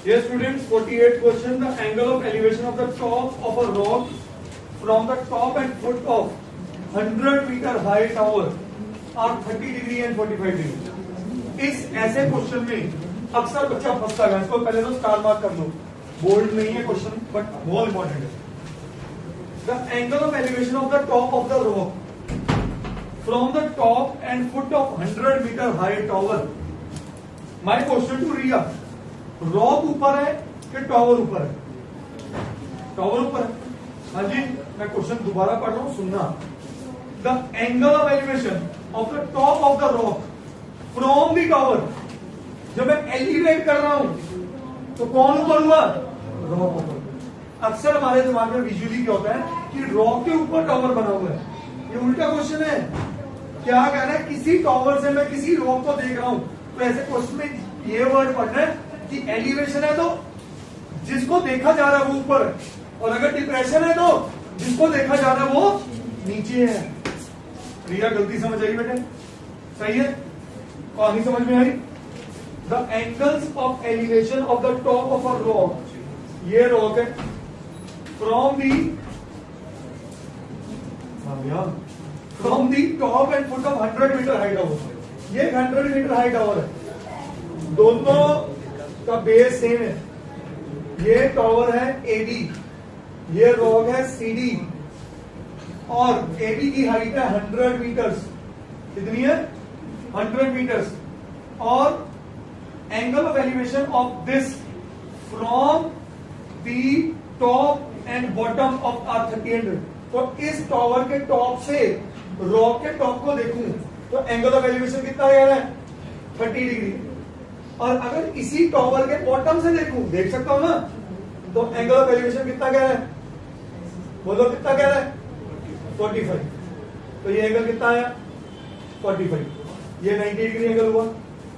Yes, students, 48th question. The angle of elevation of the top of a rock from the top and foot of 100-meter high tower are 30 degree and 45 degree. इस ऐसे question में अक्सर बच्चा फंसता है. इसको पहले तो star mark कर लो. बोल्ड नहीं है क्वेश्चन, बट बहुत इंपॉर्टेंट है. The angle of elevation of the top of the rock from the top and foot of 100-meter high tower. My question to Riya. Rock ऊपर है कि टॉवर ऊपर है? टॉवर ऊपर है. हाँ जी, मैं क्वेश्चन दोबारा पढ़ रहा हूं, सुनना. The angle of elevation of the top of the rock from the tower. जब मैं एलिवेट कर रहा हूं तो कौन ऊपर हुआ? रॉक ऊपर. अक्सर हमारे दिमाग में विजुअली क्या होता है कि रॉक के ऊपर टॉवर बना हुआ है. ये उल्टा क्वेश्चन है. क्या कहना है, किसी टॉवर से मैं किसी रॉक को देख रहा हूं, तो ऐसे क्वेश्चन में ये वर्ड पढ़ना है कि एलिवेशन है तो जिसको देखा जा रहा है वो ऊपर है, और अगर डिप्रेशन है तो जिसको देखा जा रहा है वो नीचे है. रिया गलती समझ आई बेटे? सही है? कहानी समझ में आई? The angles of elevation of the top of a rock. ये रॉक है from the top and foot of 100-मीटर हाई टावर. ये 100-मीटर हाई टावर है. दोनों का बेस सेम है. ये टावर है एडी, ये रॉक है सीडी, और एडी की हाइट है 100 मीटर्स. कितनी है? 100 मीटर्स. और angle of elevation of this from the top and bottom of are 30. तो इस टावर के टॉप से रॉक के टॉप को देखूं तो एंगल ऑफ एलिवेशन कितना आ रहा है? 30 डिग्री. और अगर इसी टावर के बॉटम से देखूं, देख सकता हूं ना, तो एंगल ऑफ एलिवेशन कितना कह रहा है? बोलो कितना कह रहा है? 45. तो ये एंगल कितना आया? 45. ये 90 डिग्री एंगल हुआ,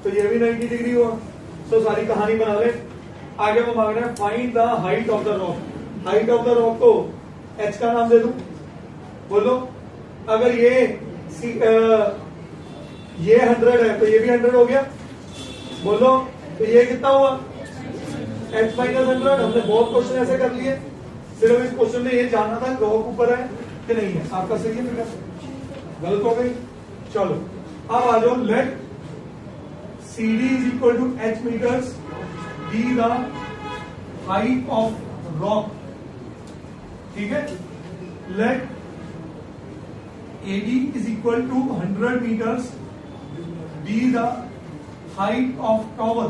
तो ये भी 90 डिग्री हुआ. तो सारी कहानी बना ले. आगे वो मांग रहे हैं find the height of the rock. Height of the rock को h का नाम दे दूं. बोलो, अगर ये 100 है तो ये भी 100 हो गया. बोलो, तो ये कितना हुआ? h minus 100. हमने बहुत क्वेश्चन ऐसे कर लिए. सिर्फ इस क्वेश्चन में ये जानना था रॉक ऊपर है कि नहीं है. आपका सही है फिगर? गलत हो गई. चलो अब आ जाओ. Let CD is equal to h metres be the height of rock. ठीक है? Let AD is equal to 100 metres be the height of tower.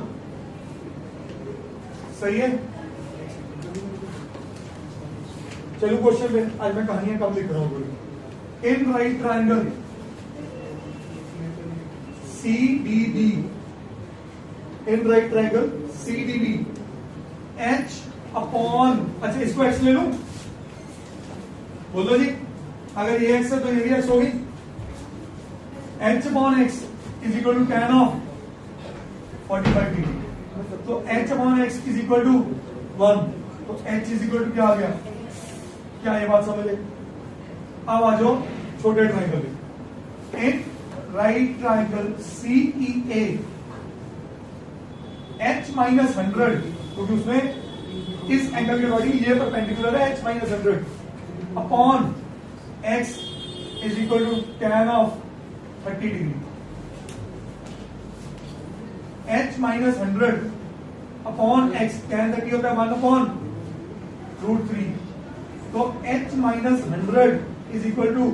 सही है? चलो क्वेश्चन में आज मैं कहानियां कम लिख रहा हूं. In right triangle CDB, in right triangle CDB H upon, अच्छा इसको x ले लूं. बोलो जी, अगर ये x है तो ये भी x होगी. H upon x is equal to tan of 45 degree. तो h upon x is equal to 1. तो h इज इक्वल टू क्या आ गया? क्या ये बात समझे? अब आ जाओ छोटे ट्रायंगल में. In right triangle CEA h minus 100, क्योंकि उसमें इस एंगल के अकॉर्डिंग ये परपेंडिकुलर है h minus 100 upon x is equal to tan of 30 degree. h minus 100 upon x, tan 30 होता है 1 अपॉन √3. तो h minus 100 is equal to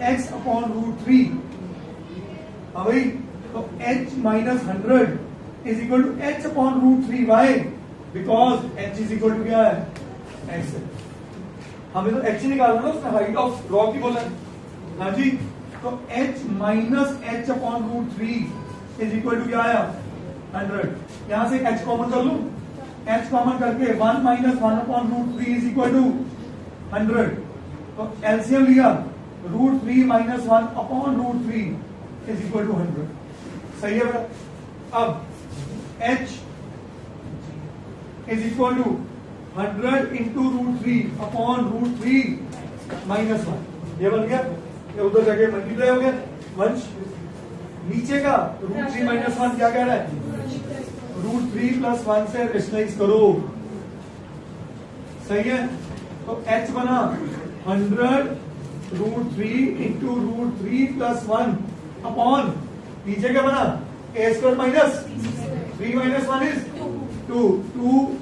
x upon √3. हाँ भाई, तो h minus 100 is equal to h upon √3. Why? Because h is equal to क्या है? x है. हमें तो h निकालना ना, उसने हाइट ऑफ रॉक ही बोला है. हाँ जी, तो h minus h upon √3 is equal to क्या आया? 100. यहां से h कॉमन कर लूं. h कॉमन करके 1 minus 1 upon √3 is equal to 100. तो एलसीएम लिया, √3 minus 1 upon √3 is equal to 100. सही है बेटा? अब h is equal to 100 into √3 upon √3 minus 1. ये बन गया. ये उधर जाके मल्टीप्लाई हो गया. वंश नीचे का √3 माइनस 1 क्या कह रहा है? √3 + 1 से रेशनलाइज करो, सही है। तो h बना 100 √3 इंटू √3 + 1 अपॉन नीचे क्या बना a² - 3 - 1 इज 2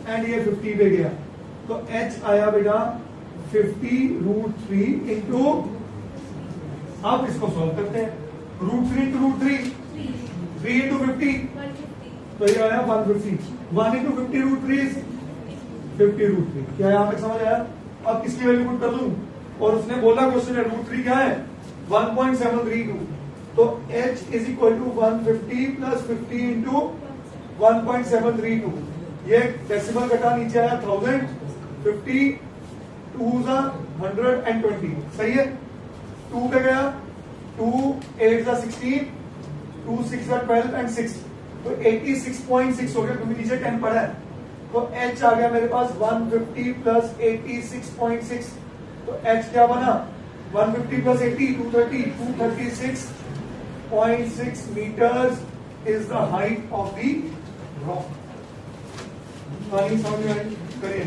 एंड ये 50 पे गया, तो h आया बेटा 50 √3 इंटू, अब इसको सॉल्व करते हैं, √3 इंटू √3 3 इंटू 50, तो ये आया 150, 1 इंटू 50 √3 इज 50 √3। क्या यहां तक समझ आया? अब किसकी वैल्यू पुट कर दूं, और उसने बोला क्वेश्चन है √3 क्या है 1.732, तो h is equal to 150 + 50 into 1.732, ये डेसिमल कटा नीचे आया 1000, 50 2 * 120, सही है। 2 पे गया 2 8 * 16, 2 6 * 12 एंड 6, तो 86.6 हो गया क्योंकि नीचे 10 पड़ा है, तो h आ गया मेरे पास 150 + 86.6, तो h क्या बना 150 + 80 230, 236.6 meters is the height of the rock। समझ में आई? करिए।